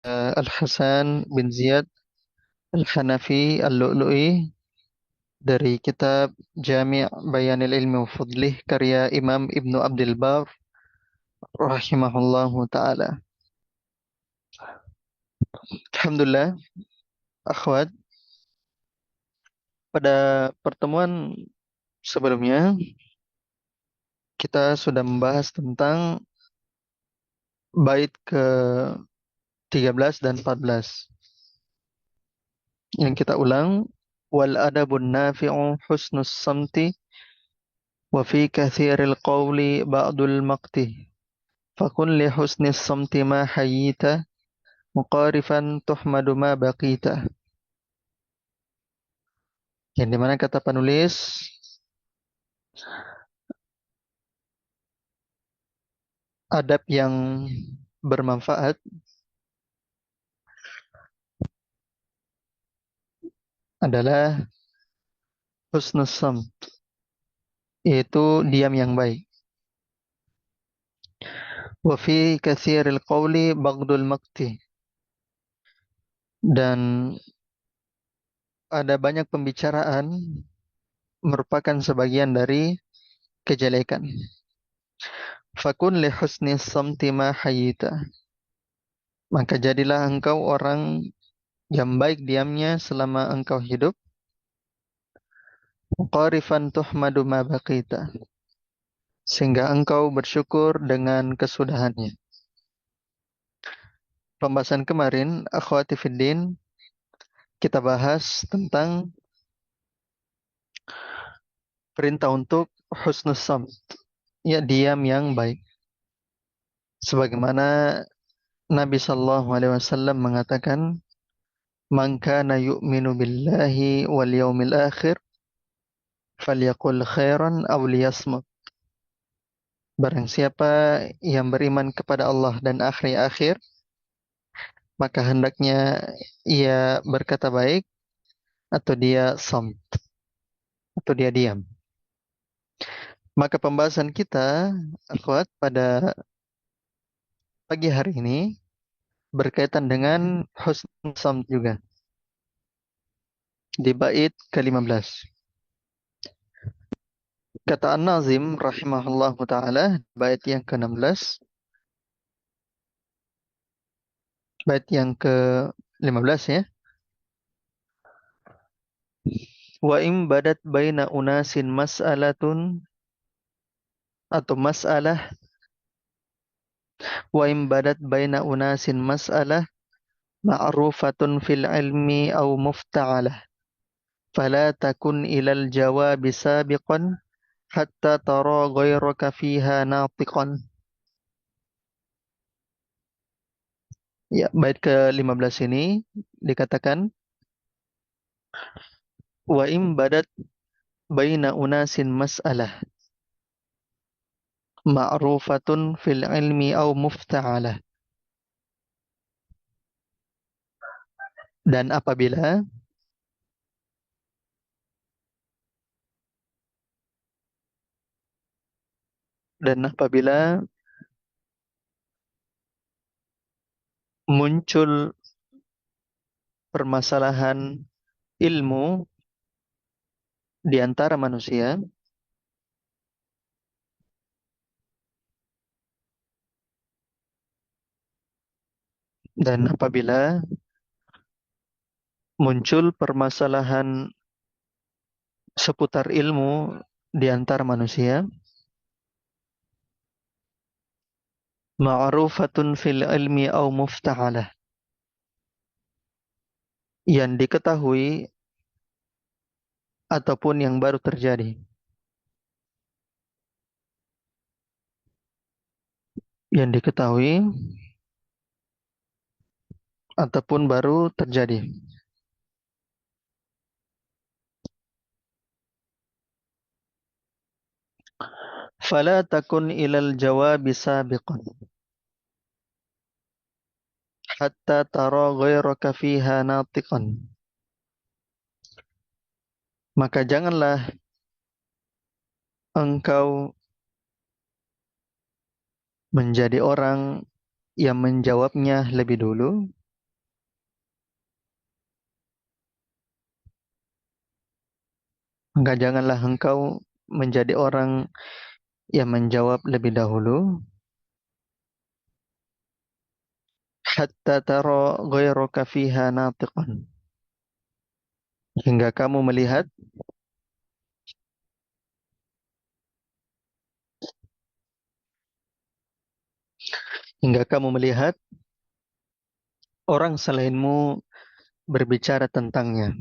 Al-Hasan bin Ziyad Al-Hanafi Al-Lu'lu'i dari kitab Jami' Bayanil Ilmi wa Fadlih karya Imam Ibnu Abdul Bar rahimahullahu taala. Alhamdulillah, akhwat, pada pertemuan sebelumnya kita sudah membahas tentang bait ke-13 dan 14. Yang kita ulang, wal adabun nafi'u husnus samti wa fi kathiril qawli ba'dul maqti. Fakun li husnis samti ma hayyita muqarifan tuhmadu ma baqita. Yang dimana kata penulis, adab yang bermanfaat adalah husnus samt, yaitu diam yang baik. Wa fi katsiril qawli baghdul maqti, dan ada banyak pembicaraan merupakan sebagian dari kejelekan. Fakun li husnis samti ma hayyita, maka jadilah engkau orang yang baik diamnya selama engkau hidup. Qarifan tuhmadu ma baqita, sehingga engkau bersyukur dengan kesudahannya. Pembahasan kemarin, akhwati fiddin, kita bahas tentang perintah untuk husnus samt, ya diam yang baik. Sebagaimana Nabi Shallallahu Alaihi Wasallam mengatakan, "Man kana yu'minu billahi wal yaumil akhir, falyaqul khairan aw liyasmut." Barang siapa yang beriman kepada Allah dan akhir-akhir, maka hendaknya ia berkata baik atau dia samt, atau dia diam. Maka pembahasan kita, akhwat, pada pagi hari ini berkaitan dengan husnul samt juga. Di bait ke-15. Kata An-Nazim rahimahullahu taala, bait yang ke-16, bait yang ke-15 ya. Wa im badat baina unasin mas'alatun, atau mas'alah, wa im badat baina unasin mas'alah ma'rufatun fil ilmi au mufta'alah, fala takun ilal jawabi sabiqan hatta tara ghairaka fiha natiqan. Ya, bait ke-15 ini dikatakan, wa im badat baina unasin mas'alah ma'rufatun fil ilmi au mufta'alah. Dan apabila muncul permasalahan ilmu di antara manusia, dan apabila muncul permasalahan seputar ilmu di antara manusia, ma'rufatun fil ilmi au mufta'alah, yang diketahui ataupun yang baru terjadi, yang diketahui ataupun baru terjadi. Fala takun ilal jawabi sabiqan hatta tara ghairaka fiha natiqan. Maka janganlah engkau menjadi orang yang menjawabnya lebih dulu Maka janganlah engkau menjadi orang yang menjawab lebih dahulu hatta tara ghairaka fiha natiqan, hingga kamu melihat hingga kamu melihat orang selainmu berbicara tentangnya.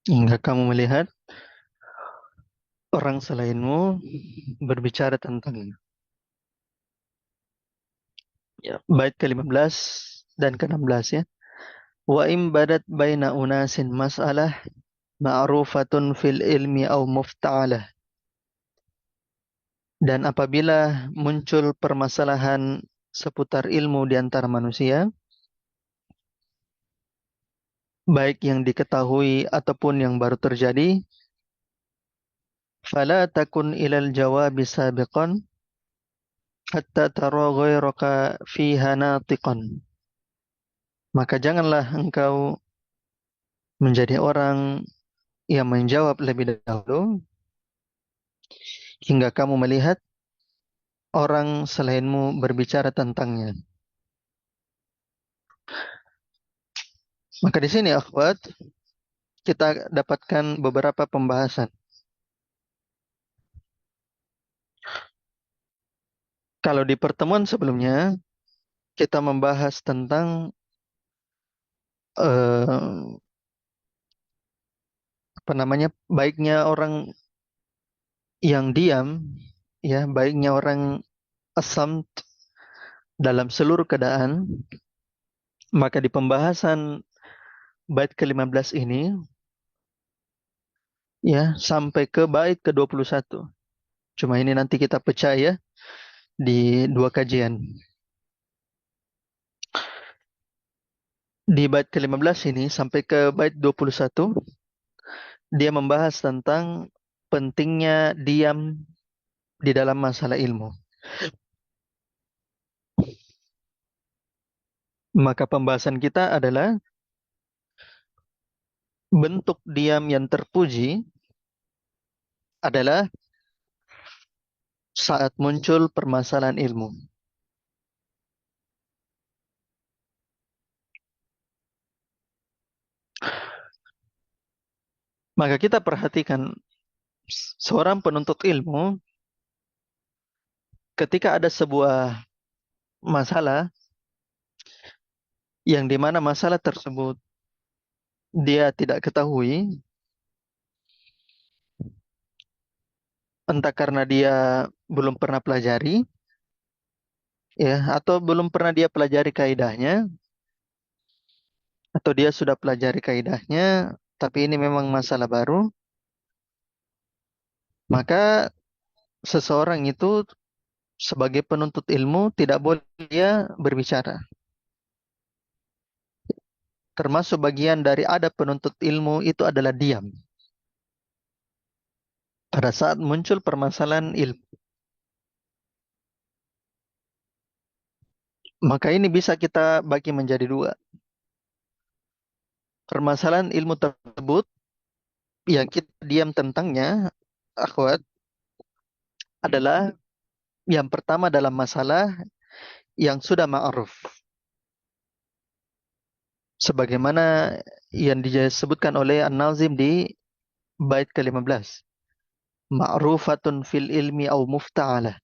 Hingga kamu melihat orang selainmu berbicara tentangnya. Ya, bait ke-15 dan ke-16 ya. Wa im badat baina unasin mas'alah ma'rufatun fil ilmi au mufta'alah. Dan apabila muncul permasalahan seputar ilmu di antara manusia, baik yang diketahui ataupun yang baru terjadi, fala takun ilal jawabi sabiqan hatta tara ghairaka fiha natiqan. Maka janganlah engkau menjadi orang yang menjawab lebih dahulu hingga kamu melihat orang selainmu berbicara tentangnya. Maka di sini akhwat, kita dapatkan beberapa pembahasan. Kalau di pertemuan sebelumnya kita membahas tentang eh, apa namanya, baiknya orang yang diam, ya, baiknya orang asam dalam seluruh keadaan. Maka di pembahasan bait ke-15 ini, ya, sampai ke bait ke-21. Cuma ini nanti kita pecah ya di dua kajian. Di bait ke-15 ini sampai ke bait 21, dia membahas tentang pentingnya diam di dalam masalah ilmu. Maka pembahasan kita adalah bentuk diam yang terpuji adalah saat muncul permasalahan ilmu. Maka kita perhatikan seorang penuntut ilmu ketika ada sebuah masalah yang dimana masalah tersebut dia tidak ketahui, entah karena dia belum pernah pelajari, ya, atau belum pernah dia pelajari kaidahnya, atau dia sudah pelajari kaidahnya, tapi ini memang masalah baru, maka seseorang itu sebagai penuntut ilmu tidak boleh dia berbicara. Termasuk bagian dari adab penuntut ilmu itu adalah diam pada saat muncul permasalahan ilmu. Maka ini bisa kita bagi menjadi dua. Permasalahan ilmu tersebut yang kita diam tentangnya, akhwat, adalah yang pertama dalam masalah yang sudah ma'ruf. Sebagaimana yang disebutkan oleh An-Nazim di bait ke-15. Ma'rufatun fil ilmi au mufta'alah.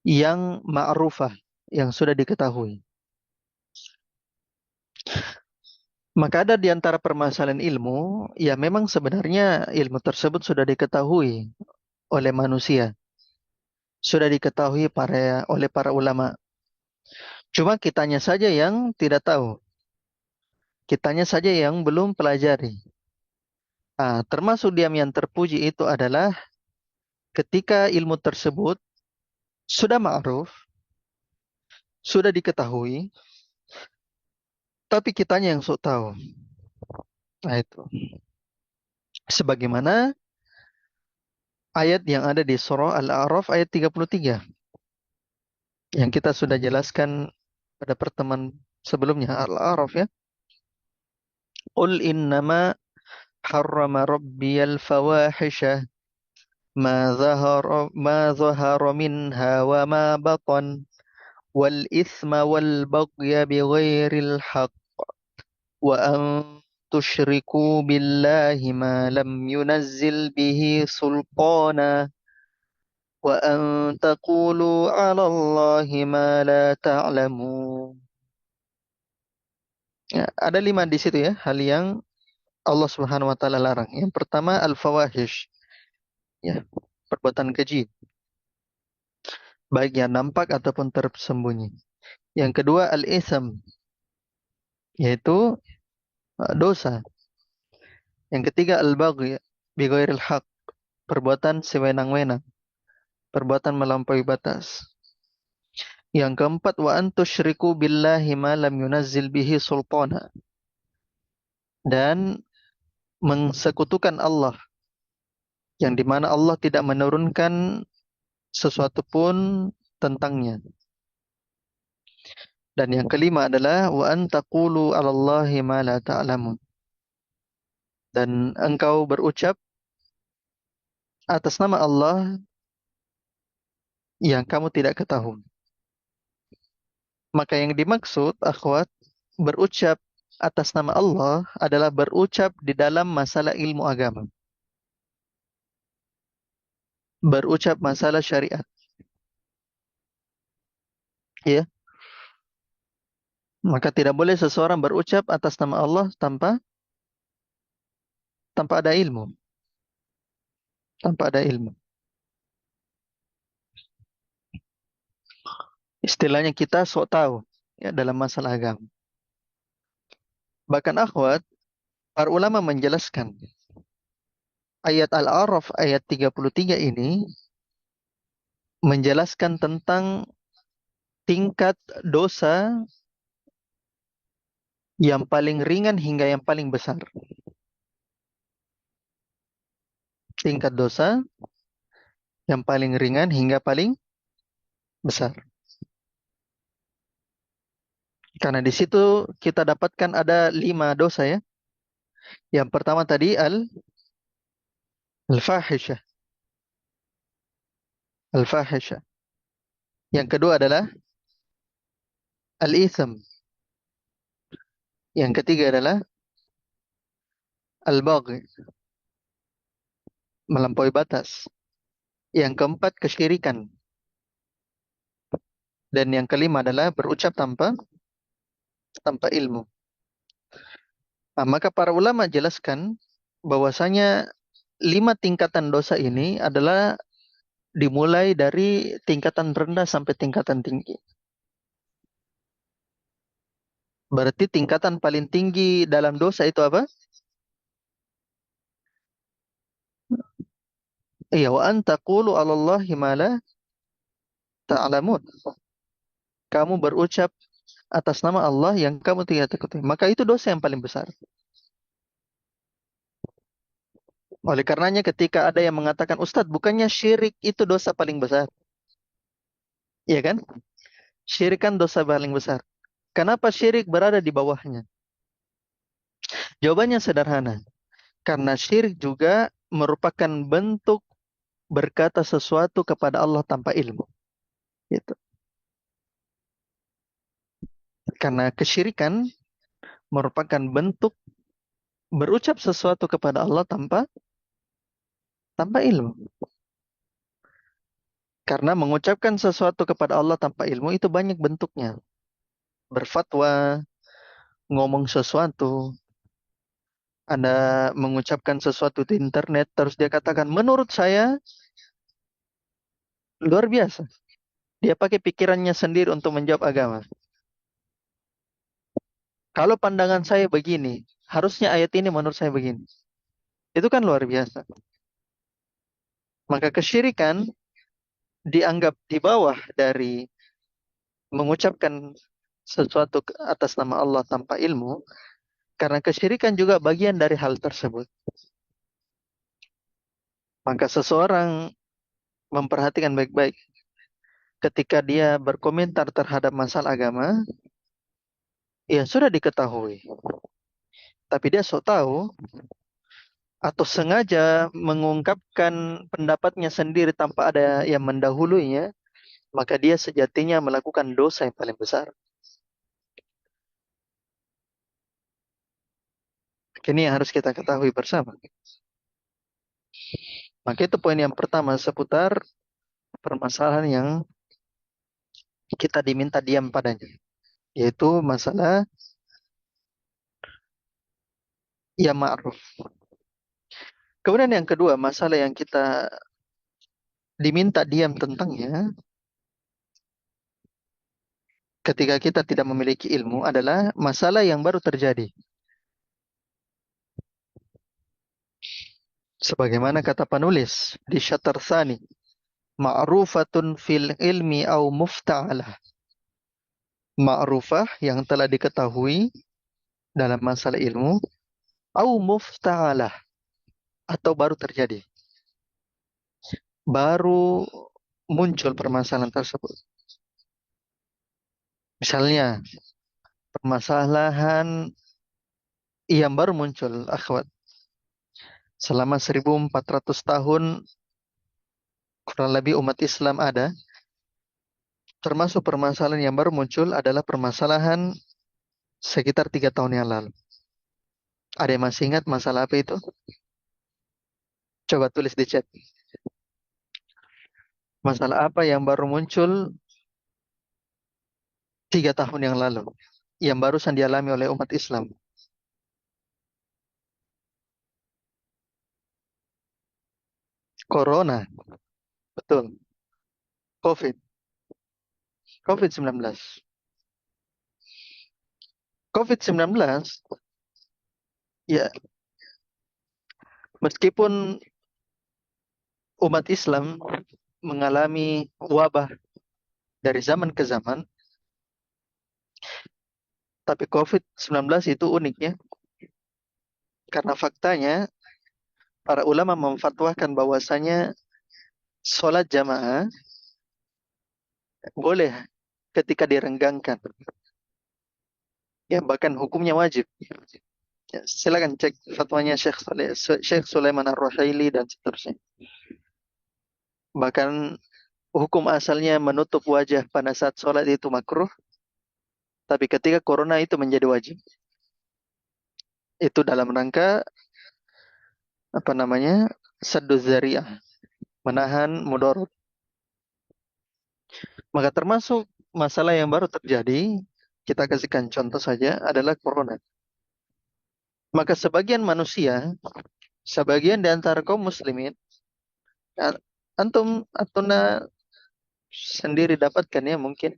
Yang ma'rufah, yang sudah diketahui. Maka ada di antara permasalahan ilmu, ya memang sebenarnya ilmu tersebut sudah diketahui oleh manusia. Sudah diketahui oleh para ulama. Cuma kitanya saja yang tidak tahu. Kitanya saja yang belum pelajari. Termasuk diam yang terpuji itu adalah ketika ilmu tersebut sudah ma'ruf, sudah diketahui, tapi kitanya yang sok tahu. Nah itu. Sebagaimana ayat yang ada di surah Al-A'raf ayat 33. Yang kita sudah jelaskan pada pertemuan sebelumnya Al-A'raf ya. Qul innama harrama rabbiyal fawahisha ma zahara minha wa ma batan wal ithma wal baghya bighairil haqq wa an tusyriku billahi ma lam yunazzil bihi sultana wa an taqulu 'ala Allahi ma la ta'lamun. Ya, ada 5 di situ ya, hal yang Allah Subhanahu wa taala larang. Yang pertama al-fawahish, ya, perbuatan keji, baik yang nampak ataupun tersembunyi. Yang kedua al-itsm, yaitu dosa. Yang ketiga al-baghy bi ghairil haq, perbuatan sewenang-wenang, perbuatan melampaui batas. Yang keempat wa antusyriku billahi ma lam yunazzil bihi sultana, dan mensekutukan Allah yang dimana Allah tidak menurunkan sesuatu pun tentangnya. Dan yang kelima adalah wa an taqulu 'alallahi ma la ta'lamun, dan engkau berucap atas nama Allah yang kamu tidak ketahui. Maka yang dimaksud akhwat, berucap atas nama Allah adalah berucap di dalam masalah ilmu agama, berucap masalah syariat, ya. Maka tidak boleh seseorang berucap atas nama Allah tanpa ada ilmu, tanpa ada ilmu. Istilahnya kita sok tahu ya dalam masalah agama. Bahkan akhwat, para ulama menjelaskan ayat Al-A'raf ayat 33 ini menjelaskan tentang tingkat dosa yang paling ringan hingga yang paling besar. Tingkat dosa yang paling ringan hingga paling besar. Karena di situ kita dapatkan ada 5 dosa ya. Yang pertama tadi al-fahisyah. Al-fahisyah. Yang kedua adalah al-itham. Yang ketiga adalah al-baghi, melampaui batas. Yang keempat kesyirikan. Dan yang kelima adalah berucap tanpa ilmu. Nah, maka para ulama jelaskan bahwasanya 5 tingkatan dosa ini adalah dimulai dari tingkatan rendah sampai tingkatan tinggi. Berarti tingkatan paling tinggi dalam dosa itu apa? Iya, wa an taqulu 'alallahi ma la ta'lamun. Kamu berucap atas nama Allah yang kamu tidak ketahui. Maka itu dosa yang paling besar. Oleh karenanya ketika ada yang mengatakan, Ustadz, bukannya syirik itu dosa paling besar? Iya kan? Syirik kan dosa paling besar. Kenapa syirik berada di bawahnya? Jawabannya sederhana. Karena syirik juga merupakan bentuk berkata sesuatu kepada Allah tanpa ilmu. Gitu. Karena kesyirikan merupakan bentuk berucap sesuatu kepada Allah tanpa ilmu. Karena mengucapkan sesuatu kepada Allah tanpa ilmu itu banyak bentuknya. Berfatwa, ngomong sesuatu, Anda mengucapkan sesuatu di internet, terus dia katakan, menurut saya, luar biasa. Dia pakai pikirannya sendiri untuk menjawab agama. Kalau pandangan saya begini, harusnya ayat ini menurut saya begini. Itu kan luar biasa. Maka kesyirikan dianggap di bawah dari mengucapkan sesuatu atas nama Allah tanpa ilmu, karena kesyirikan juga bagian dari hal tersebut. Maka seseorang memperhatikan baik-baik ketika dia berkomentar terhadap masalah agama, Ya sudah diketahui, tapi dia sok tahu atau sengaja mengungkapkan pendapatnya sendiri tanpa ada yang mendahulunya, maka dia sejatinya melakukan dosa yang paling besar. Ini yang harus kita ketahui bersama. Maka itu poin yang pertama seputar permasalahan yang kita diminta diam padanya, yaitu masalah ya ma'ruf. Kemudian yang kedua, masalah yang kita diminta diam tentangnya ketika kita tidak memiliki ilmu adalah masalah yang baru terjadi. Sebagaimana kata penulis di Syatar Tsani, ma'rufatun fil ilmi au mufta'alah. Ma'rufah yang telah diketahui dalam masalah ilmu au mufta'alah atau baru terjadi. Baru muncul permasalahan tersebut. Misalnya, permasalahan yang baru muncul, akhwat. Selama 1400 tahun kurang lebih umat Islam ada, termasuk permasalahan yang baru muncul adalah permasalahan sekitar 3 tahun yang lalu. Ada yang masih ingat masalah apa itu? Coba tulis di chat. Masalah apa yang baru muncul 3 tahun yang lalu? Yang barusan dialami oleh umat Islam. Corona, betul. COVID, COVID-19. COVID-19, ya meskipun umat Islam mengalami wabah dari zaman ke zaman, tapi COVID-19 itu uniknya karena faktanya para ulama memfatwakan bahwasanya sholat jamaah boleh ketika direnggangkan. Ya, bahkan hukumnya wajib. Ya, silakan cek fatwanya Syekh Sulaiman Ar-Ruhaili dan seterusnya. Bahkan hukum asalnya menutup wajah pada saat sholat itu makruh, tapi ketika corona itu menjadi wajib. Itu dalam rangka apa namanya? Saddu dzari'ah, menahan mudarat. Maka termasuk masalah yang baru terjadi, kita kasihkan contoh saja adalah corona. Maka sebagian manusia, sebagian di antara kaum muslimin, a- antum atuna sendiri dapatkan ya mungkin,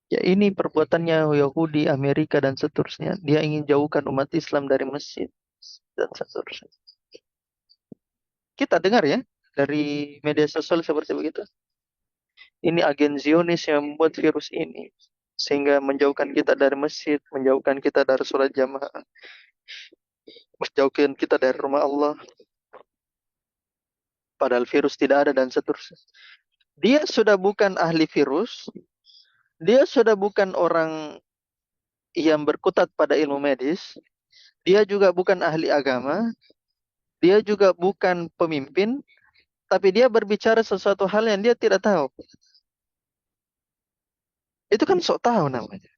ya ini perbuatannya Yahudi, Amerika dan seterusnya. Dia ingin jauhkan umat Islam dari masjid dan seterusnya. Kita dengar ya dari media sosial seperti begitu. Ini agen Zionis yang membuat virus ini sehingga menjauhkan kita dari masjid, menjauhkan kita dari sholat jamaah, menjauhkan kita dari rumah Allah. Padahal virus tidak ada dan seterusnya. Dia sudah bukan ahli virus, dia sudah bukan orang yang berkutat pada ilmu medis, dia juga bukan ahli agama, dia juga bukan pemimpin, tapi dia berbicara sesuatu hal yang dia tidak tahu. Itu kan sok tahu namanya.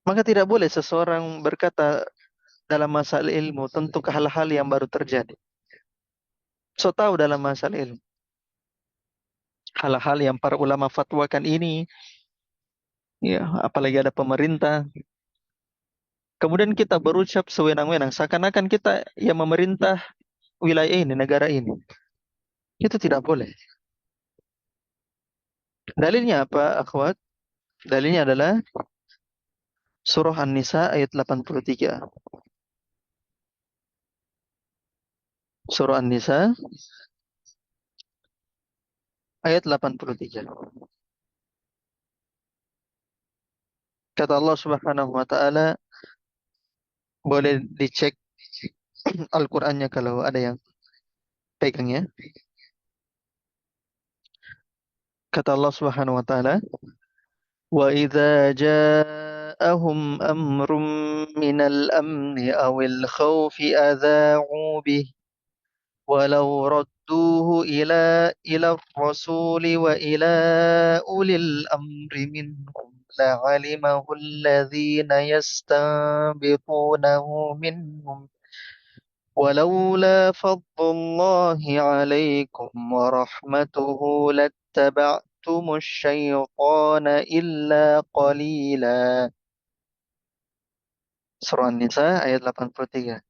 Maka tidak boleh seseorang berkata dalam masalah ilmu tentang hal-hal yang baru terjadi. Sok tahu dalam masalah ilmu. Hal-hal yang para ulama fatwakan ini, ya, apalagi ada pemerintah. Kemudian kita berucap sewenang-wenang, seakan-akan kita yang memerintah wilayah ini, negara ini. Itu tidak boleh. Dalilnya apa, akhwat? Dalilnya adalah Surah An-Nisa ayat 83. Surah An-Nisa ayat 83. Kata Allah Subhanahu wa taala, boleh dicek Al-Qur'annya kalau ada yang pegangnya. Kata Allah Subhanahu wa taala, وإذا جاءهم أمر من الأمن أو الخوف أذاعوا به ولو ردوه إلى الرسول وإلى أولي الأمر منهم لعلمه الذين يستنبطونه منهم ولولا فضل الله عليكم ورحمته لاتبعتم الشيطان إلا قليلا. Surah An-Nisa ayat 83.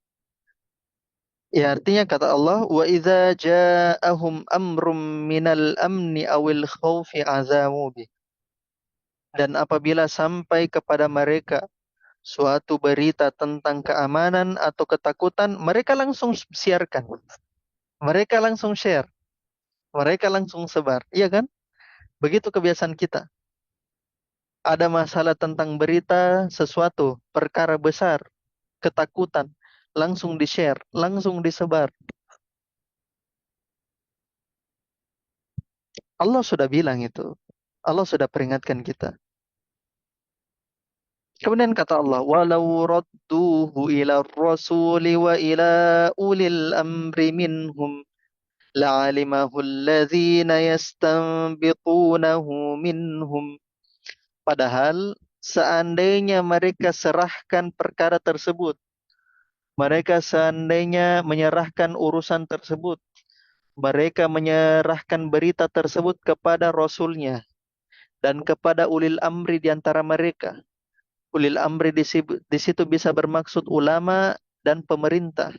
Ya, artinya kata Allah, wa idza ja'ahum amrum minal amni awil khaufi azamu bih. Dan apabila sampai kepada mereka suatu berita tentang keamanan atau ketakutan, mereka langsung siarkan. Mereka langsung share. Mereka langsung sebar. Iya kan? Begitu kebiasaan kita. Ada masalah tentang berita sesuatu, perkara besar, ketakutan, langsung di-share, langsung disebar. Allah sudah bilang itu. Allah sudah peringatkan kita. Kemudian kata Allah, "Walau radduhu ila rasuli wa ila ulil amri minhum la'alimahu alladhina yastanbitunahu minhum." Padahal seandainya mereka serahkan perkara tersebut, mereka seandainya menyerahkan urusan tersebut, mereka menyerahkan berita tersebut kepada Rasulnya dan kepada ulil amri di antara mereka. Ulil amri di situ bisa bermaksud ulama dan pemerintah.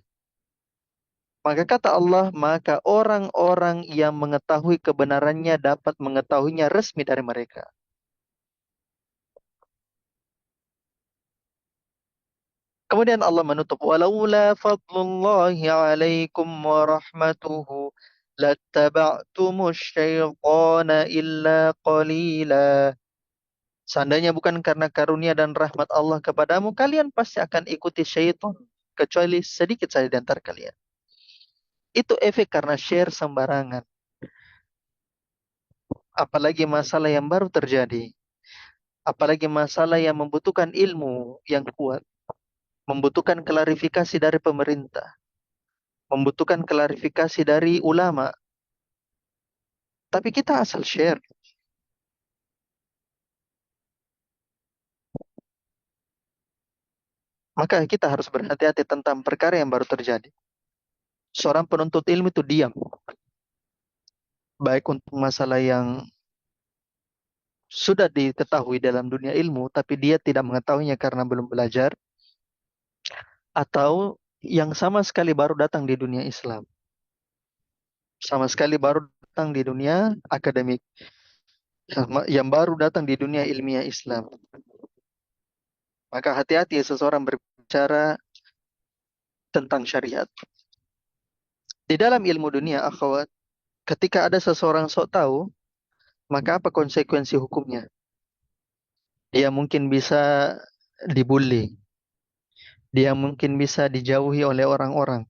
Maka kata Allah, maka orang-orang yang mengetahui kebenarannya dapat mengetahuinya resmi dari mereka. Kemudian Allah menutup, walaula fadlullahi alaikum wa rahmatuhu lattaba'tumus syaitana illa qalila. Seandainya bukan karena karunia dan rahmat Allah kepadamu, kalian pasti akan ikuti syaitan, kecuali sedikit saja di antara kalian. Itu efek karena share sembarangan. Apalagi masalah yang baru terjadi. Apalagi masalah yang membutuhkan ilmu yang kuat. Membutuhkan klarifikasi dari pemerintah. Membutuhkan klarifikasi dari ulama. Tapi kita asal share. Maka kita harus berhati-hati tentang perkara yang baru terjadi. Seorang penuntut ilmu itu diam. Baik untuk masalah yang sudah diketahui dalam dunia ilmu, tapi dia tidak mengetahuinya karena belum belajar. Atau yang sama sekali baru datang di dunia Islam. Sama sekali baru datang di dunia akademik. Yang baru datang di dunia ilmiah Islam. Maka hati-hati seseorang berbicara tentang syariat. Di dalam ilmu dunia, akhwat, ketika ada seseorang sok tahu, maka apa konsekuensi hukumnya? Dia mungkin bisa dibully. Dia mungkin bisa dijauhi oleh orang-orang.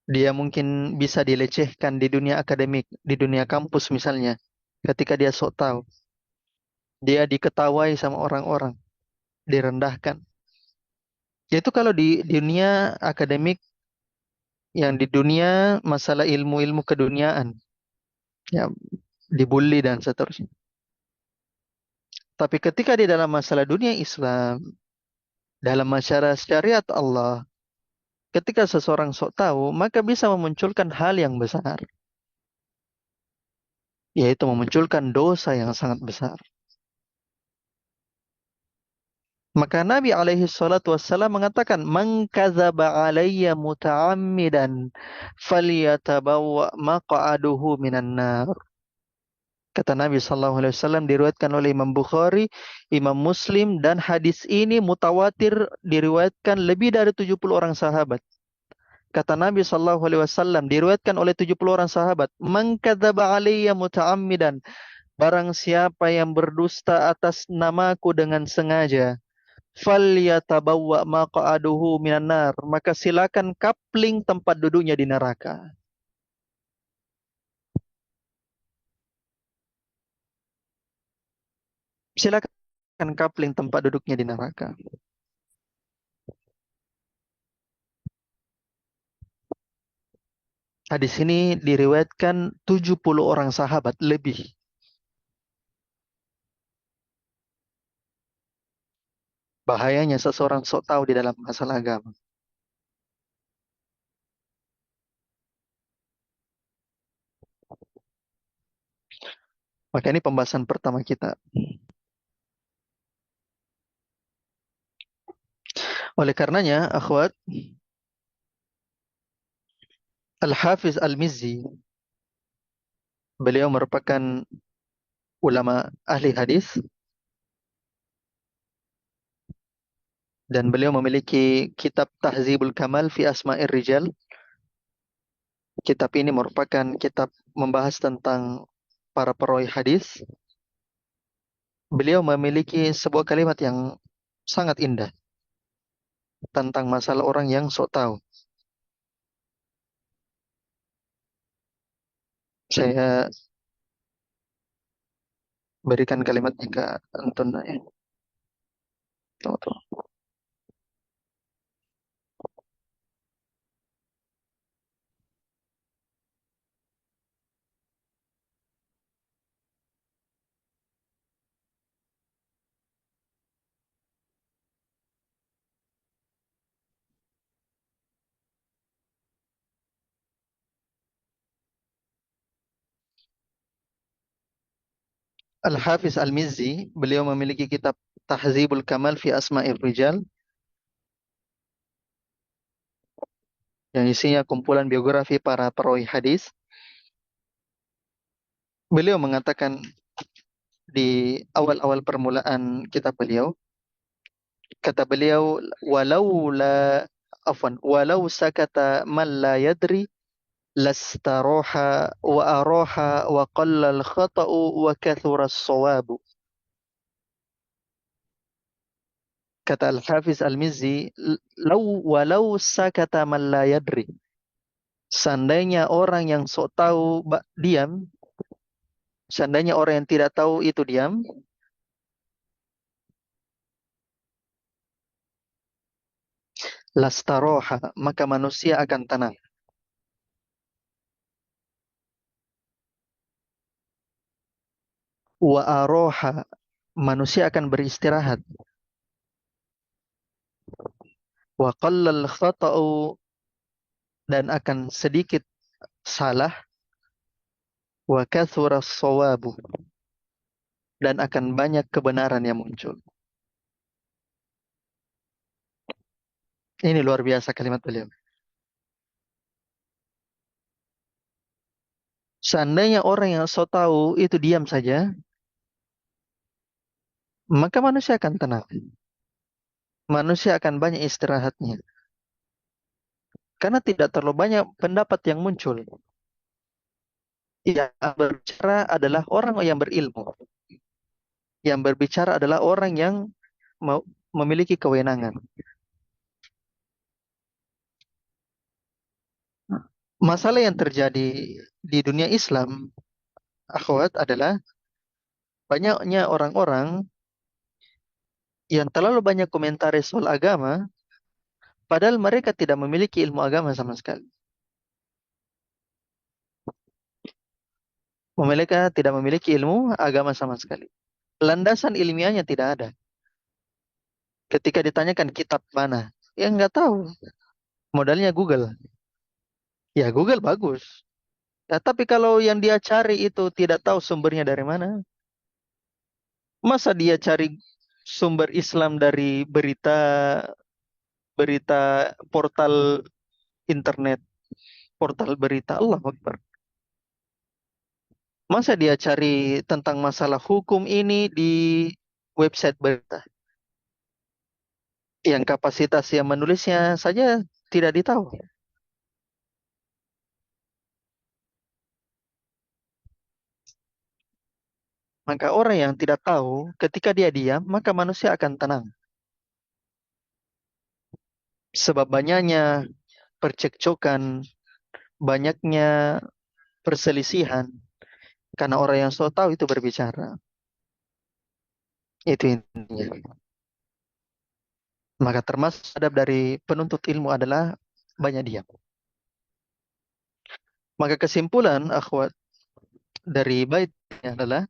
Dia mungkin bisa dilecehkan di dunia akademik, di dunia kampus misalnya. Ketika dia sok tahu, dia diketawai sama orang-orang, direndahkan. Yaitu kalau di dunia akademik, yang di dunia masalah ilmu-ilmu keduniaan, ya, dibully dan seterusnya. Tapi ketika di dalam masalah dunia Islam, dalam masalah syariat Allah, ketika seseorang sok tahu, maka bisa memunculkan hal yang besar, yaitu memunculkan dosa yang sangat besar. Maka Nabi alaihi salatu wassalam mengatakan, "Man kadzaba alayya muta'ammidan falyatabawwa maq'aduhu minan nar." Kata Nabi sallallahu alaihi wasallam diriwayatkan oleh Imam Bukhari, Imam Muslim, dan hadis ini mutawatir diriwayatkan lebih dari 70 orang sahabat. Kata Nabi sallallahu alaihi wasallam diriwayatkan oleh 70 orang sahabat, "Man kadzaba alayya muta'ammidan." Barang siapa yang berdusta atas namaku dengan sengaja, falyatabawwa maq'aduhu minan nar, maka silakan kapling tempat duduknya di neraka. Silakan kapling tempat duduknya di neraka. Hadis ini diriwayatkan 70 orang sahabat lebih. Bahayanya seseorang sok tahu di dalam masalah agama. Maka ini pembahasan pertama kita. Oleh karenanya, akhwat, Al-Hafiz Al-Mizzi, beliau merupakan ulama ahli hadis dan beliau memiliki kitab Tahzibul Kamal fi Asma'ir Rijal. Kitab ini merupakan kitab membahas tentang para perawi hadis. Beliau memiliki sebuah kalimat yang sangat indah tentang masalah orang yang sok tahu. Saya berikan kalimatnya ke Anton ya. Tunggu, tunggu. Al-Hafiz Al-Mizzi, beliau memiliki kitab Tahzibul Kamal fi Asma'ir Rijal yang isinya kumpulan biografi para perawi hadis. Beliau mengatakan di awal-awal permulaan kitab beliau, kata beliau, walau sakata man la yadri lastaroha wa aroha wa qallal khata'u wa kathura sawabu. Kata Al-Hafiz Al-Mizzi, walau sakata man la yadri. Seandainya orang yang sok tahu diam, seandainya orang yang tidak tahu itu diam, lastaroha, maka manusia akan tenang. Wa aroha, manusia akan beristirahat. Wa qallal khata'u, dan akan sedikit salah. Wa kathura sawabu, dan akan banyak kebenaran yang muncul. Ini luar biasa kalimat beliau. Seandainya orang yang so tahu itu diam saja, maka manusia akan tenang. Manusia akan banyak istirahatnya. Karena tidak terlalu banyak pendapat yang muncul. Yang berbicara adalah orang yang berilmu. Yang berbicara adalah orang yang memiliki kewenangan. Masalah yang terjadi di dunia Islam, akhwat, adalah banyaknya orang-orang yang terlalu banyak komentar soal agama, padahal mereka tidak memiliki ilmu agama sama sekali. Mereka tidak memiliki ilmu agama sama sekali. Landasan ilmiahnya tidak ada. Ketika ditanyakan kitab mana, ya nggak tahu. Modalnya Google. Ya Google bagus. Ya, tapi kalau yang dia cari itu tidak tahu sumbernya dari mana, masa dia cari sumber Islam dari berita berita portal internet, portal berita, Allah Akbar. Masa dia cari tentang masalah hukum ini di website berita yang kapasitas yang menulisnya saja tidak ditahu. Maka orang yang tidak tahu, ketika dia diam, maka manusia akan tenang. Sebab banyaknya percekcokan, banyaknya perselisihan, karena orang yang so tahu itu berbicara. Itu intinya. Maka termasuk adab dari penuntut ilmu adalah banyak diam. Maka kesimpulan akhwat dari bait ini adalah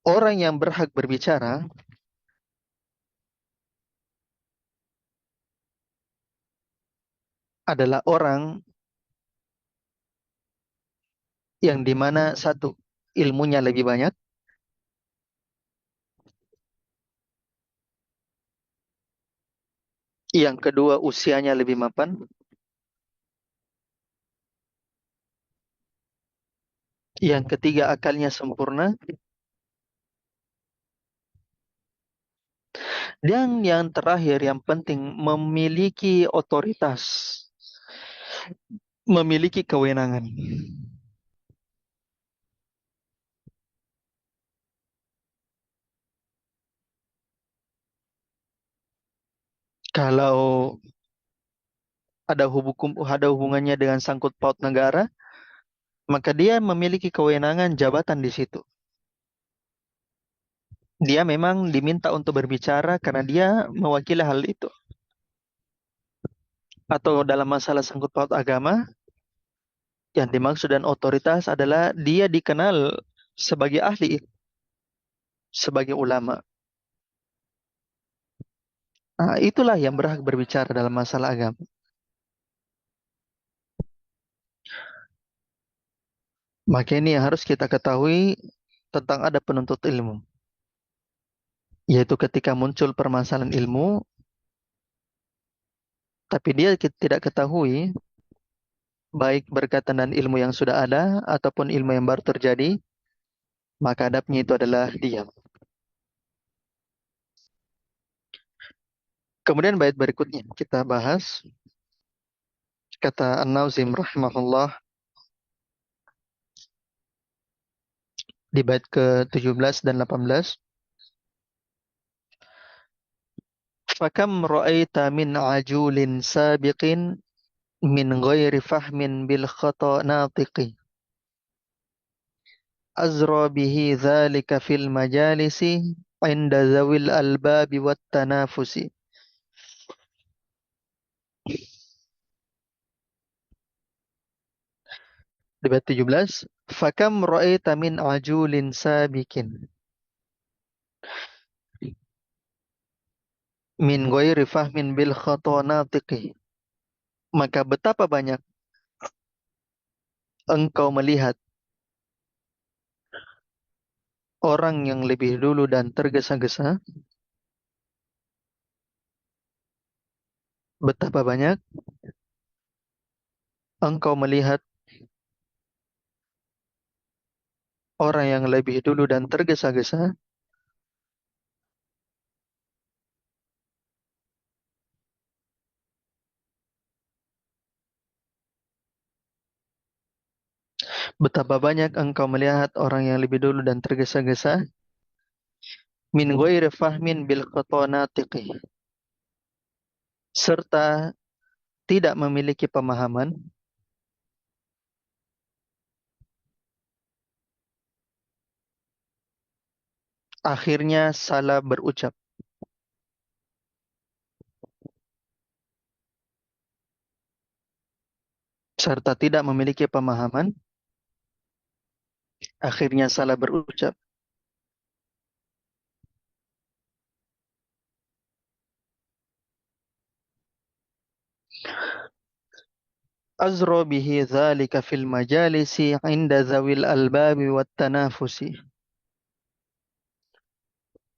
orang yang berhak berbicara adalah orang yang dimana satu, ilmunya lebih banyak, yang kedua usianya lebih mapan, yang ketiga akalnya sempurna, dan yang terakhir yang penting memiliki otoritas, memiliki kewenangan. Kalau ada hubungannya dengan sangkut paut negara, maka dia memiliki kewenangan jabatan di situ. Dia memang diminta untuk berbicara karena dia mewakili hal itu. Atau dalam masalah sangkut paut agama, yang dimaksud dan otoritas adalah dia dikenal sebagai ahli, sebagai ulama. Nah, itulah yang berhak berbicara dalam masalah agama. Maka ini yang harus kita ketahui tentang ada penuntut ilmu. Yaitu ketika muncul permasalahan ilmu, tapi dia tidak ketahui, baik berkaitan dengan ilmu yang sudah ada ataupun ilmu yang baru terjadi, maka adabnya itu adalah diam. Kemudian bait berikutnya kita bahas, kata An-Nazim rahimahullah di bait ke-17 dan 18. Fakam ra'aita min ajulin sabiqin min ghairi fahmin bil khata natiqi. Azra bihi dhalika fil majalisi inda zawil albabi wat tanafusi. Di bait 17. Fakam ra'aita min ajulin sabiqin min ghairi fahmin bil khata natiqi. Maka betapa banyak engkau melihat orang yang lebih dulu dan tergesa-gesa, betapa banyak engkau melihat orang yang lebih dulu dan tergesa-gesa, betapa banyak engkau melihat orang yang lebih dulu dan tergesa-gesa, min ghairi fahmin bil qatanatiqi, serta tidak memiliki pemahaman, akhirnya salah berucap, serta tidak memiliki pemahaman, akhirnya salah berucap. Azra bihi dzalika fil majalisi inda zawil albabi wat tanafusi.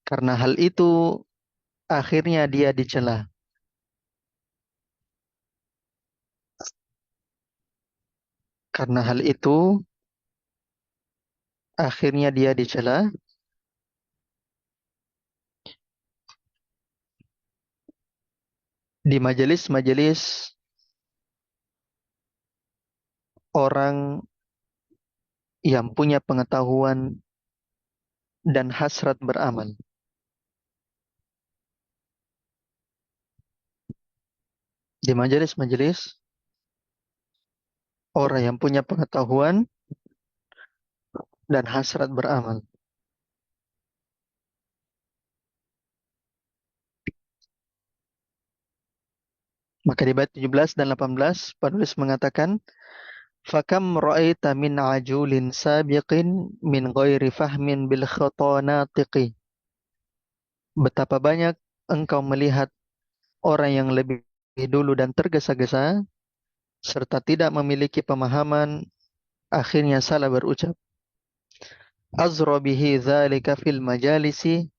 Karena hal itu akhirnya dia dicela. Karena hal itu akhirnya dia dicela di majelis-majelis orang yang punya pengetahuan dan hasrat beramal. Di majelis-majelis orang yang punya pengetahuan dan hasrat beramal. Maka di bait 17 dan 18 penulis mengatakan, "Fakam ra'aita min ajulin sabiqin min ghairi fahmin bil khatanatiqi." Betapa banyak engkau melihat orang yang lebih dulu dan tergesa-gesa serta tidak memiliki pemahaman akhirnya salah berucap. Azra bihi dzalika fil majalisi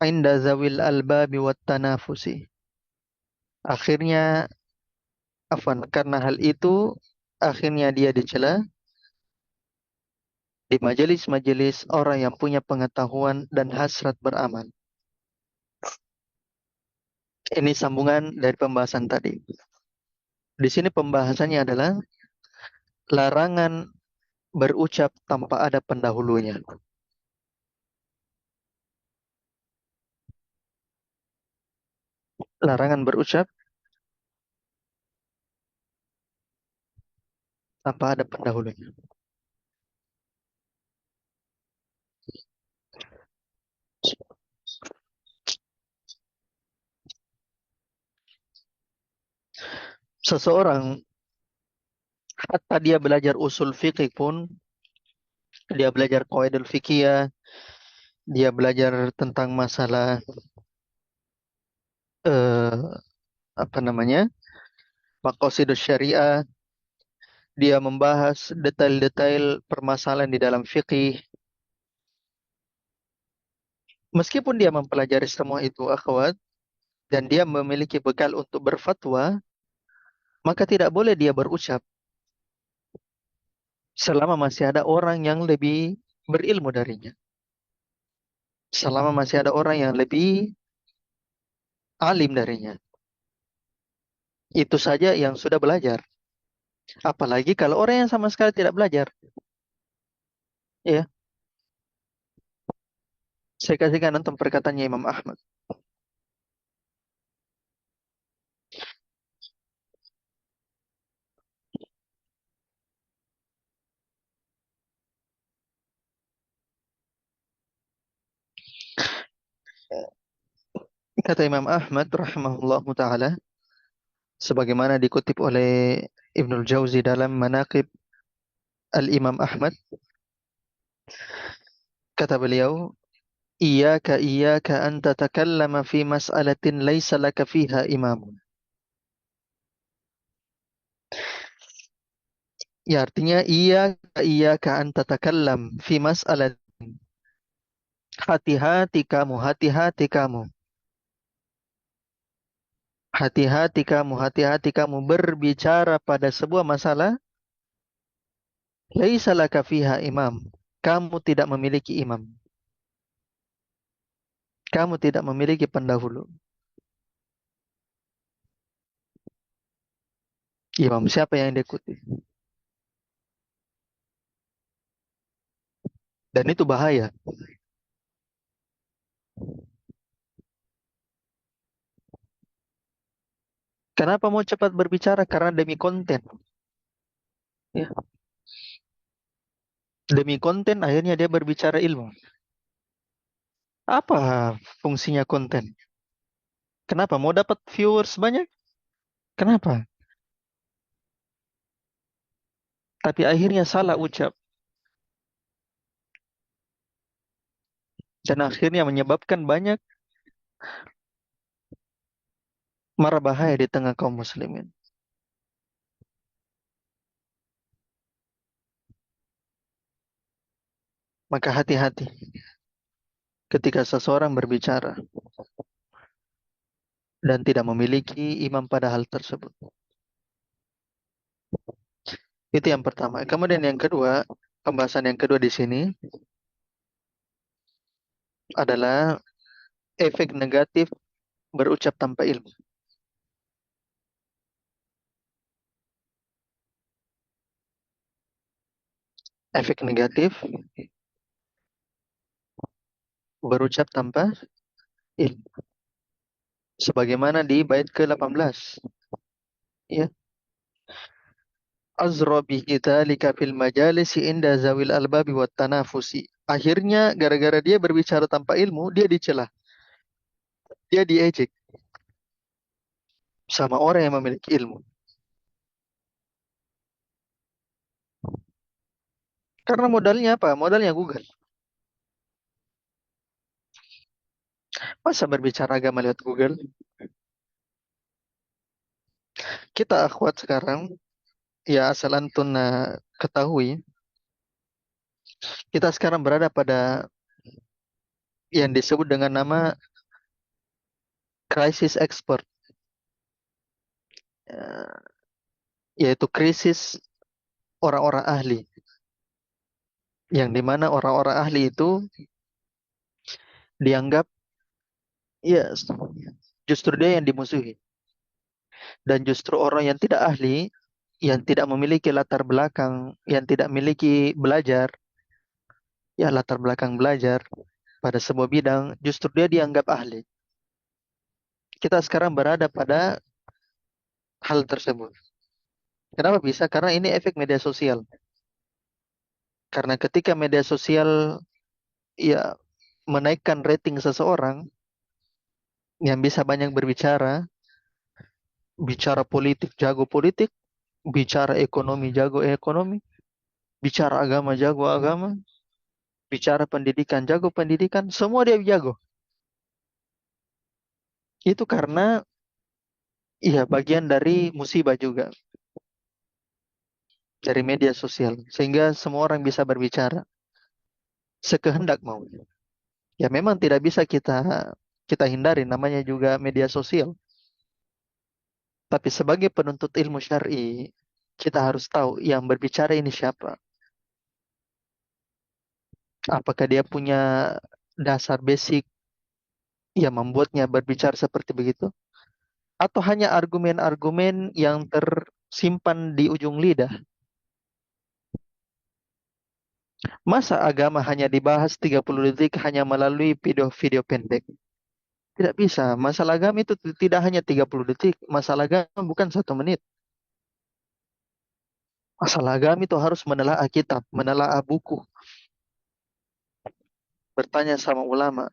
inda zawil albabi wat tanafusi. Akhirnya karena hal itu akhirnya dia dicela di majelis-majelis orang yang punya pengetahuan dan hasrat beramal. Ini sambungan dari pembahasan tadi. Di sini pembahasannya adalah larangan berucap tanpa ada pendahulunya. Larangan berucap tanpa ada pendahulunya. Seseorang hatta dia belajar usul fikih pun, dia belajar qawaidul fikih, dia belajar tentang masalah eh, apa namanya? Maqasidus syariah, dia membahas detail-detail permasalahan di dalam fikih. Meskipun dia mempelajari semua itu, akhwat, dan dia memiliki bekal untuk berfatwa, maka tidak boleh dia berucap selama masih ada orang yang lebih berilmu darinya. Selama masih ada orang yang lebih alim darinya. Itu saja yang sudah belajar. Apalagi kalau orang yang sama sekali tidak belajar. Ya, saya kasihkan antum perkataannya Imam Ahmad. Kata Imam Ahmad rahimahullah taala, sebagaimana dikutip oleh Ibnul Jauzi dalam Manaqib Al-Imam Ahmad, kata beliau, iyyaka an tatakallama fi mas'alatin laisa laka fiha imamun. Ya, artinya iyyaka an tatakallam fi mas'alatin. Hati-hati kamu, hati-hati kamu. Hati-hati kamu berbicara pada sebuah masalah laisa laka fiha imam. Kamu tidak memiliki imam. Kamu tidak memiliki pendahulu. Imam siapa yang diikuti? Dan itu bahaya. Kenapa mau cepat berbicara? Karena demi konten. Ya. Demi konten akhirnya dia berbicara ilmu. Apa fungsinya konten? Kenapa? Mau dapat viewers banyak? Kenapa? Tapi akhirnya salah ucap. Dan akhirnya menyebabkan banyak mara bahaya di tengah kaum muslimin. Maka hati-hati ketika seseorang berbicara dan tidak memiliki imam pada hal tersebut. Itu yang pertama. Kemudian yang kedua, pembahasan yang kedua di sini adalah efek negatif berucap tanpa ilmu. Efek negatif berucap tanpa ilmu. Sebagaimana di bait ke-18. Ya. Azra bihi dzalika fil majalisi inda zawil albabi wat tanafusi. Akhirnya gara-gara dia berbicara tanpa ilmu, dia dicela, dia diejek. sama orang yang memiliki ilmu. Karena modalnya apa? Modalnya Google. Masa berbicara agama lewat Google? Kita akhwat sekarang, ya asal antun ketahui, kita sekarang berada pada yang disebut dengan nama crisis expert, eh, yaitu krisis orang-orang ahli, yang dimana orang-orang ahli itu dianggap, ya, justru dia yang dimusuhi, dan justru orang yang tidak ahli, yang tidak memiliki latar belakang, yang tidak memiliki belajar, ya latar belakang belajar pada sebuah bidang, justru dia dianggap ahli. Kita sekarang berada pada hal tersebut. Kenapa bisa? Karena ini efek media sosial. Karena ketika media sosial, ya, menaikkan rating seseorang yang bisa banyak berbicara, bicara politik jago politik, bicara ekonomi jago ekonomi, bicara agama jago agama, bicara pendidikan jago pendidikan, semua dia jago. Itu karena, ya, bagian dari musibah juga dari media sosial, sehingga semua orang bisa berbicara sekehendak mau. Ya memang tidak bisa kita kita hindari, namanya juga media sosial. Tapi sebagai penuntut ilmu syar'i, kita harus tahu yang berbicara ini siapa. Apakah dia punya dasar basic yang membuatnya berbicara seperti begitu? Atau hanya argumen-argumen yang tersimpan di ujung lidah? Masa agama hanya dibahas 30 detik hanya melalui video-video pendek? Tidak bisa. Masalah agama itu tidak hanya 30 detik. Masalah agama bukan 1 menit. Masalah agama itu harus menelaah kitab, menelaah buku, bertanya sama ulama,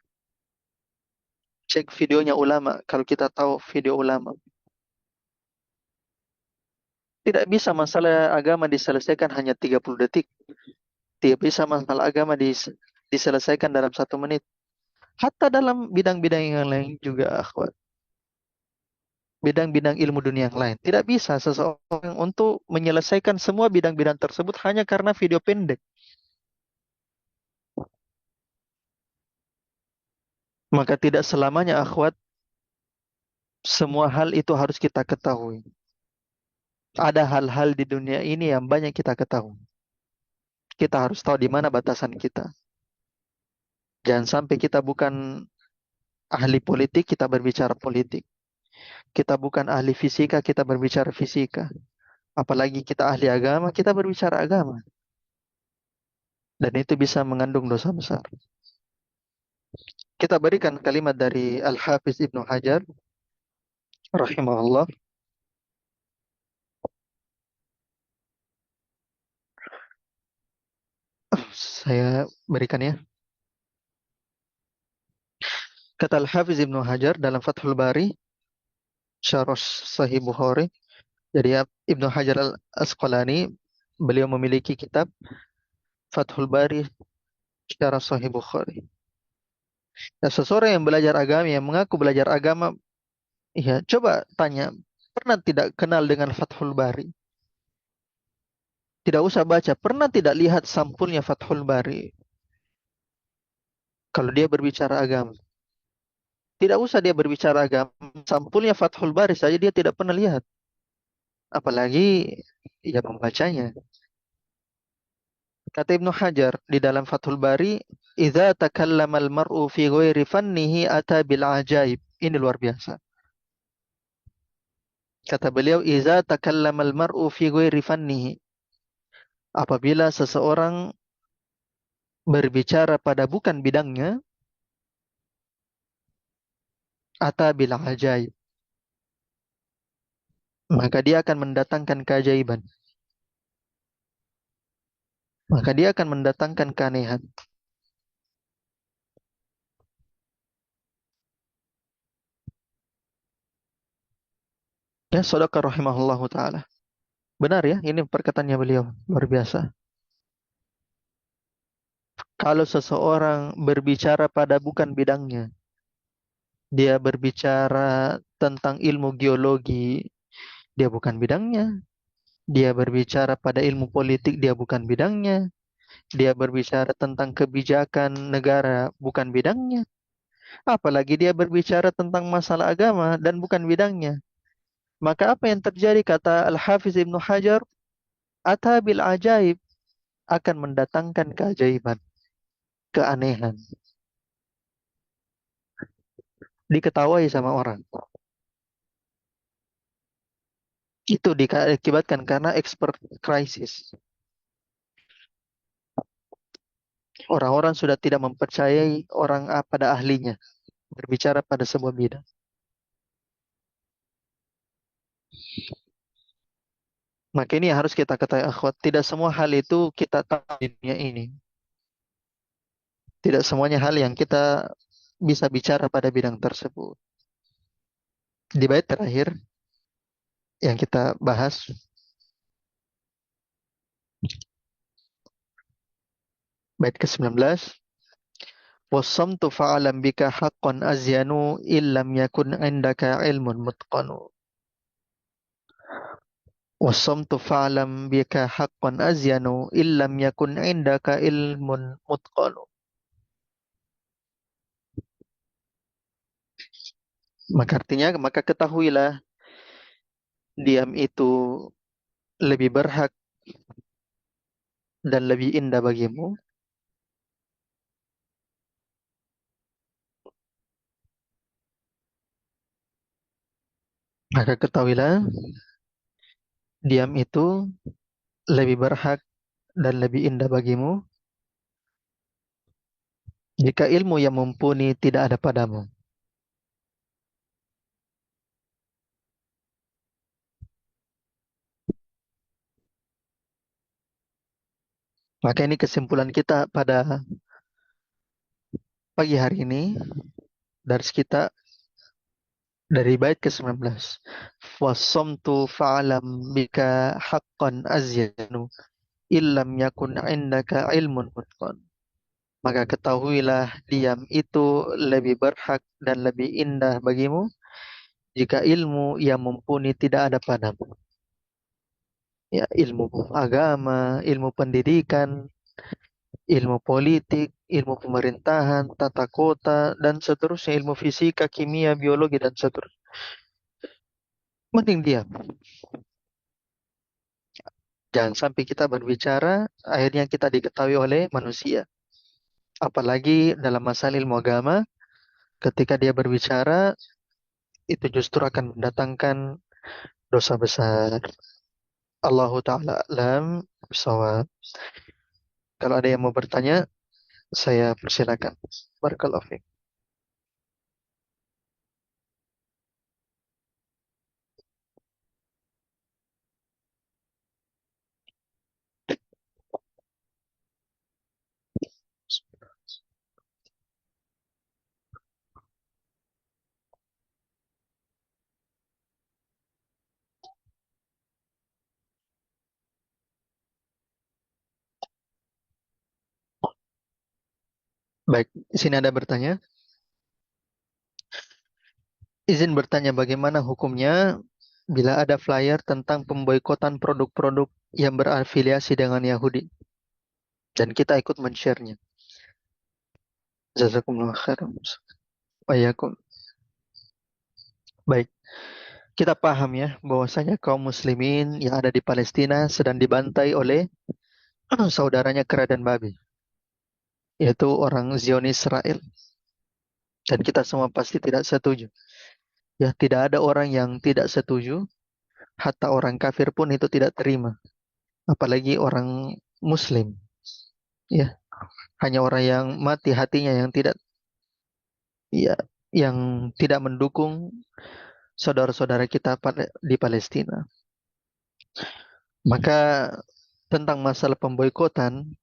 cek videonya ulama kalau kita tahu video ulama. Tidak bisa masalah agama diselesaikan hanya 30 detik. Tidak bisa masalah agama diselesaikan dalam 1 menit. Hatta dalam bidang-bidang yang lain juga, akhwat. Bidang-bidang ilmu dunia yang lain. Tidak bisa seseorang untuk menyelesaikan semua bidang-bidang tersebut hanya karena video pendek. Maka tidak selamanya, akhwat, semua hal itu harus kita ketahui. Ada hal-hal di dunia ini yang banyak kita ketahui. Kita harus tahu di mana batasan kita. Jangan sampai kita bukan ahli politik, kita berbicara politik. Kita bukan ahli fisika, kita berbicara fisika. Apalagi kita ahli agama, kita berbicara agama. Dan itu bisa mengandung dosa besar. Kita berikan kalimat dari Al-Hafiz Ibnu Hajar, rahimahullah. Saya berikan ya. Kata Al-Hafiz Ibnu Hajar dalam Fathul Bari, Syarah Sahih Bukhari. Jadi Ibnu Hajar Al-Asqalani, beliau memiliki kitab Fathul Bari, Syarah Sahih Bukhari. Nah, seseorang yang belajar agama, yang mengaku belajar agama, ya, coba tanya, pernah tidak kenal dengan Fathul Bari? Tidak usah baca, pernah tidak lihat sampulnya Fathul Bari kalau dia berbicara agama? Tidak usah dia berbicara agama, sampulnya Fathul Bari saja dia tidak pernah lihat. Apalagi ya membacanya. Kata Ibnu Hajar di dalam Fathul Bari, "Idza takallama al-mar'u fi ghairi fannihi ata bil ajaib." Ini luar biasa. Kata beliau, "Idza takallama al-mar'u fi ghairi fannihi." Apabila seseorang berbicara pada bukan bidangnya, ata bil ajaib, maka dia akan mendatangkan keajaiban. Maka dia akan mendatangkan keanehan. Ya, Shadaqa rahimahullahu taala. Benar ya, ini perkataannya beliau luar biasa. Kalau seseorang berbicara pada bukan bidangnya, dia berbicara tentang ilmu geologi, dia bukan bidangnya. Dia berbicara pada ilmu politik, dia bukan bidangnya. Dia berbicara tentang kebijakan negara, bukan bidangnya. Apalagi dia berbicara tentang masalah agama dan bukan bidangnya. Maka apa yang terjadi kata Al-Hafiz Ibnu Hajar, atabil ajaib, akan mendatangkan keajaiban, keanehan, diketawai sama orang. Itu diakibatkan karena expert crisis. Orang-orang sudah tidak mempercayai orang pada ahlinya berbicara pada sebuah bidang. Maka ini yang harus kita ketahui akhwat. Tidak semua hal itu kita tahu di dunia ini. Tidak semuanya hal yang kita bisa bicara pada bidang tersebut. Di bait terakhir yang kita bahas, bait ke-19, wasamtu fa'alam bika haqqan azyanu illam yakun indaka ilmun mutqanu. Wasamtu fa'alam bika haqqan azyanu illam yakun indaka ilmun mutqanu. Maka artinya, maka ketahuilah diam itu lebih berhak dan lebih indah bagimu. Maka ketahuilah diam itu lebih berhak dan lebih indah bagimu jika ilmu yang mumpuni tidak ada padamu. Maka ini kesimpulan kita pada pagi hari ini dari kita dari bait ke-19. Wasamtu fa'alam bika haqqan azyanu illam yakun indaka ilmun mutqan. Maka ketahuilah diam itu lebih berhak dan lebih indah bagimu jika ilmu yang mumpuni tidak ada padamu. Ya, ilmu agama, ilmu pendidikan, ilmu politik, ilmu pemerintahan, tata kota, dan seterusnya, ilmu fisika, kimia, biologi, dan seterusnya. Mending diam. Jangan sampai kita berbicara, akhirnya kita diketahui oleh manusia. Apalagi dalam masalah ilmu agama, ketika dia berbicara, itu justru akan mendatangkan dosa besar. Allahu Ta'ala alam bisawab. Kalau ada yang mau bertanya, saya persilakan. Barakallahu fiik. Baik, di sini ada bertanya. Izin bertanya bagaimana hukumnya bila ada flyer tentang pemboikotan produk-produk yang berafiliasi dengan Yahudi dan kita ikut men-share-nya. Jazakumullah khairan. Wa'iyyakum. Baik, kita paham ya bahwasanya kaum muslimin yang ada di Palestina sedang dibantai oleh saudaranya kera dan babi, yaitu orang Zionis Israel. Dan kita semua pasti tidak setuju. Ya, tidak ada orang yang tidak setuju, hatta orang kafir pun itu tidak terima, apalagi orang muslim. Ya, hanya orang yang mati hatinya yang tidak, ya, yang tidak mendukung saudara-saudara kita di Palestina. Maka tentang masalah pemboikotan,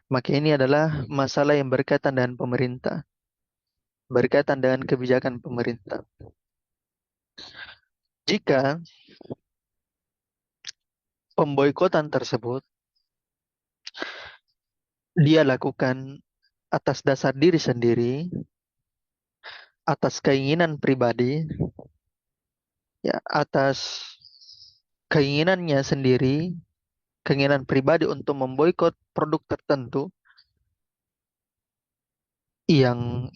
maka ini adalah masalah yang berkaitan dengan pemerintah, berkaitan dengan kebijakan pemerintah. Jika pemboikotan tersebut dia lakukan atas dasar diri sendiri, atas keinginan pribadi, ya, atas keinginannya sendiri, keinginan pribadi untuk memboikot produk tertentu yang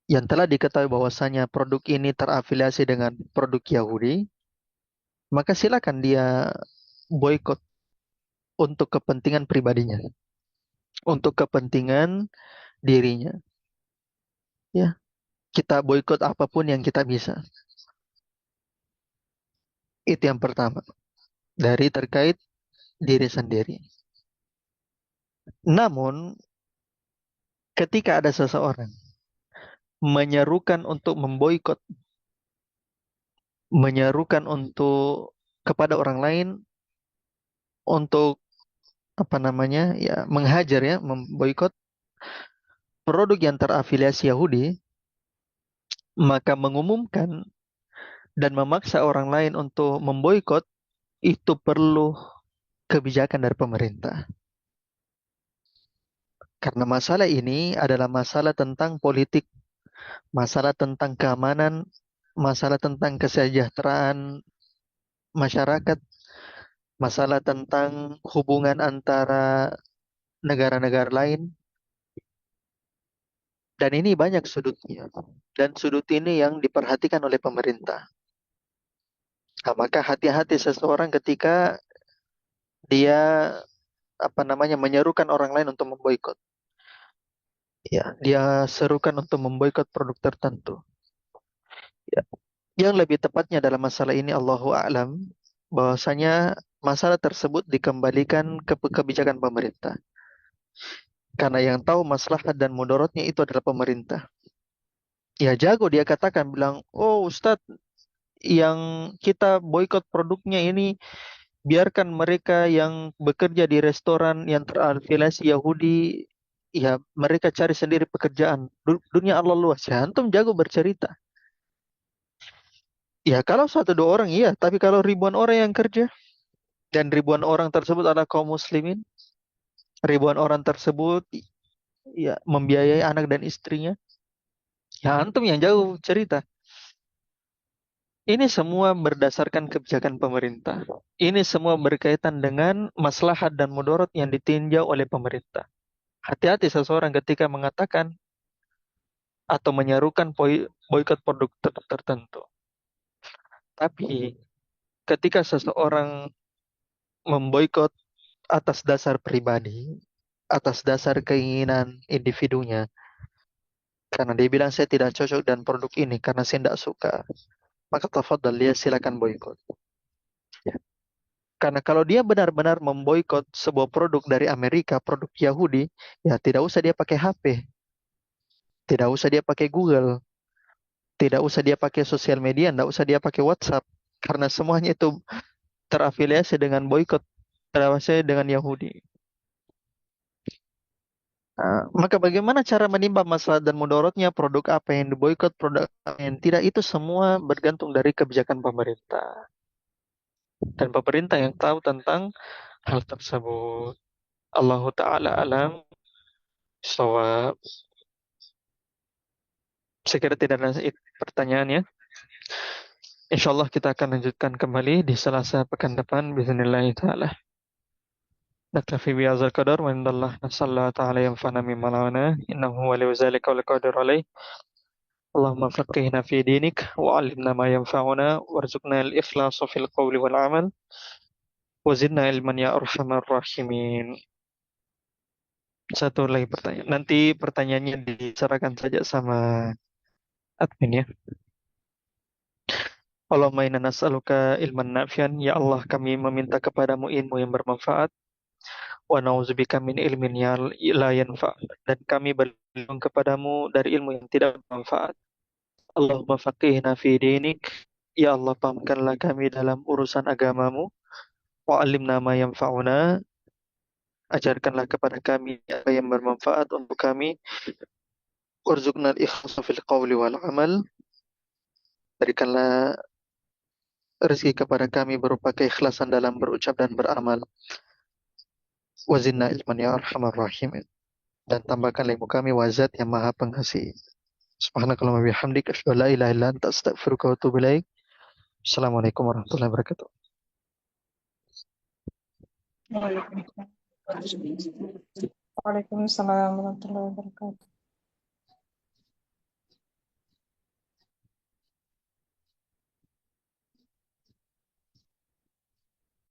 telah diketahui bahwasanya produk ini terafiliasi dengan produk Yahudi, maka silakan dia boikot untuk kepentingan pribadinya, untuk kepentingan dirinya. Ya, kita boikot apapun yang kita bisa. Itu yang pertama dari terkait diri sendiri. Namun, ketika ada seseorang menyerukan untuk memboikot, menyerukan untuk kepada orang lain untuk apa namanya ya menghajar ya memboikot produk yang terafiliasi Yahudi, maka mengumumkan dan memaksa orang lain untuk memboikot itu perlu kebijakan dari pemerintah. Karena masalah ini adalah masalah tentang politik, masalah tentang keamanan, masalah tentang kesejahteraan masyarakat, masalah tentang hubungan antara negara-negara lain, dan ini banyak sudutnya. Dan sudut ini yang diperhatikan oleh pemerintah. Nah, maka hati-hati seseorang ketika dia apa namanya menyerukan orang lain untuk memboikot. Ya, dia serukan untuk memboikot produk tertentu. Ya. Yang lebih tepatnya dalam masalah ini Allahu a'lam bahwasanya masalah tersebut dikembalikan ke kebijakan pemerintah. Karena yang tahu maslahat dan mudaratnya itu adalah pemerintah. Ya jago dia katakan bilang, "Oh, Ustadz, yang kita boikot produknya ini biarkan mereka yang bekerja di restoran yang terafiliasi Yahudi, ya mereka cari sendiri pekerjaan. Dunia Allah luas." Ya, antum jago bercerita. Ya kalau satu dua orang iya, tapi kalau ribuan orang yang kerja dan ribuan orang tersebut adalah kaum muslimin, ribuan orang tersebut ya membiayai anak dan istrinya, ya antum yang jauh cerita. Ini semua berdasarkan kebijakan pemerintah. Ini semua berkaitan dengan maslahat dan mudarat yang ditinjau oleh pemerintah. Hati-hati seseorang ketika mengatakan atau menyerukan boikot produk tertentu. Tapi ketika seseorang memboikot atas dasar pribadi, atas dasar keinginan individunya, karena dia bilang saya tidak cocok dan produk ini karena saya tidak suka, maka tafadhal dia silakan boikot. Ya. Karena kalau dia benar-benar memboikot sebuah produk dari Amerika, produk Yahudi, ya tidak usah dia pakai HP, tidak usah dia pakai Google, tidak usah dia pakai sosial media, tidak usah dia pakai WhatsApp, karena semuanya itu terafiliasi dengan boikot, terafiliasi dengan Yahudi. Nah, maka bagaimana cara menimbang masalah dan mudaratnya produk apa yang diboikot, produk apa yang tidak, itu semua bergantung dari kebijakan pemerintah. Dan pemerintah yang tahu tentang hal tersebut. Allah Ta'ala alam shawab. Saya kira tidak ada pertanyaannya. Insya Allah kita akan lanjutkan kembali di Selasa pekan depan. Bismillah ta'ala. نكتفي بهذا القدر وإن الله نسأل الله تعالى ينفعنا مما علمنا إنه ولي ذلك والقادر عليه اللهم فقهنا في دينك وعلمنا ما ينفعنا وارزقنا الإخلاص في القول والعمل وزدنا علما يا أرحم الراحمين. Satu lagi pertanyaan. Nanti pertanyaannya diserahkan saja sama admin ya. Allahumma inna nas'aluka ilman nafian. Ya Allah, kami meminta kepadamu ilmu yang bermanfaat. Wa na'udzubika min ilmin la yanfa. Dan kami berlindung kepadamu dari ilmu yang tidak bermanfaat. Allahumma faqihna fi dinik. Ya Allah, pahamkanlah kami dalam urusan agamamu. Wa alimna ma yanfa'una. Ajarkanlah kepada kami apa yang bermanfaat untuk kami. Warzuqna al-ikhlasa fil qawli wal amal. Berikanlah rezeki kepada kami berupa keikhlasan dalam berucap dan beramal. Wazinna ilman ya arhamar rahimin. Dan tambahkan ilmu kami wazat yang maha pengasih. Subhanakallahumma bihamdik asyhadu an la ilaha illa anta astaghfiruka wa atubu ilaik. Assalamualaikum warahmatullahi wabarakatuh. Waalaikumsalam warahmatullahi wabarakatuh.